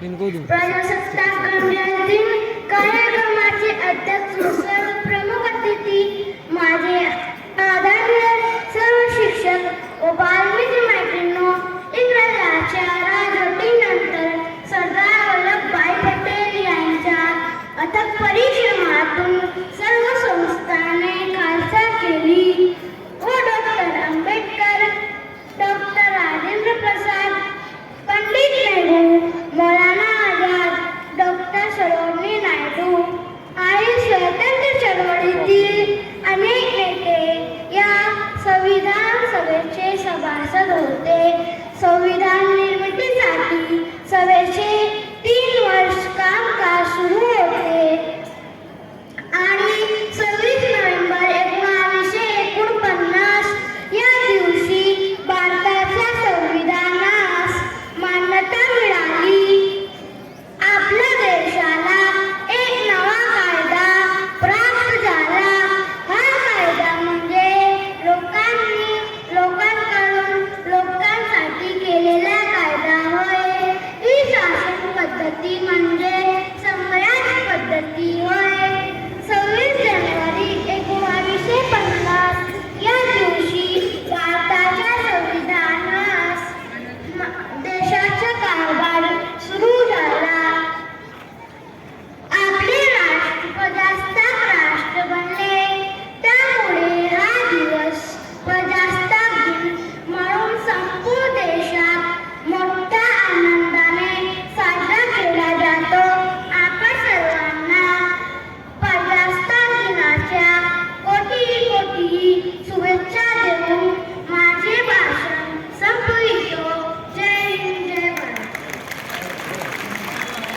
प्रजासत्ताक दिन कार्यक्रमाचे अध्यक्ष सर्व प्रमुख अतिथी माझे आदरणीय सर्व शिक्षक व बालमित्र मैत्रिणींनो, इंग्रजांच्या राजवटीनंतर सरदार वल्लभभाई पटेल यांच्या अथक परिश्रमातून सर्व संस्थाने खालसा केली व doctor Ambedkar, doctor Rajendra Prasad, Pandit Nehru, Maulana Azad, doctor Sarojini Naidu आणि स्वातंत्र्य चळवळीतील अनेक नेते या संविधान सभेचे सभासद होते. संविधान निर्मितीसाठी सभेचे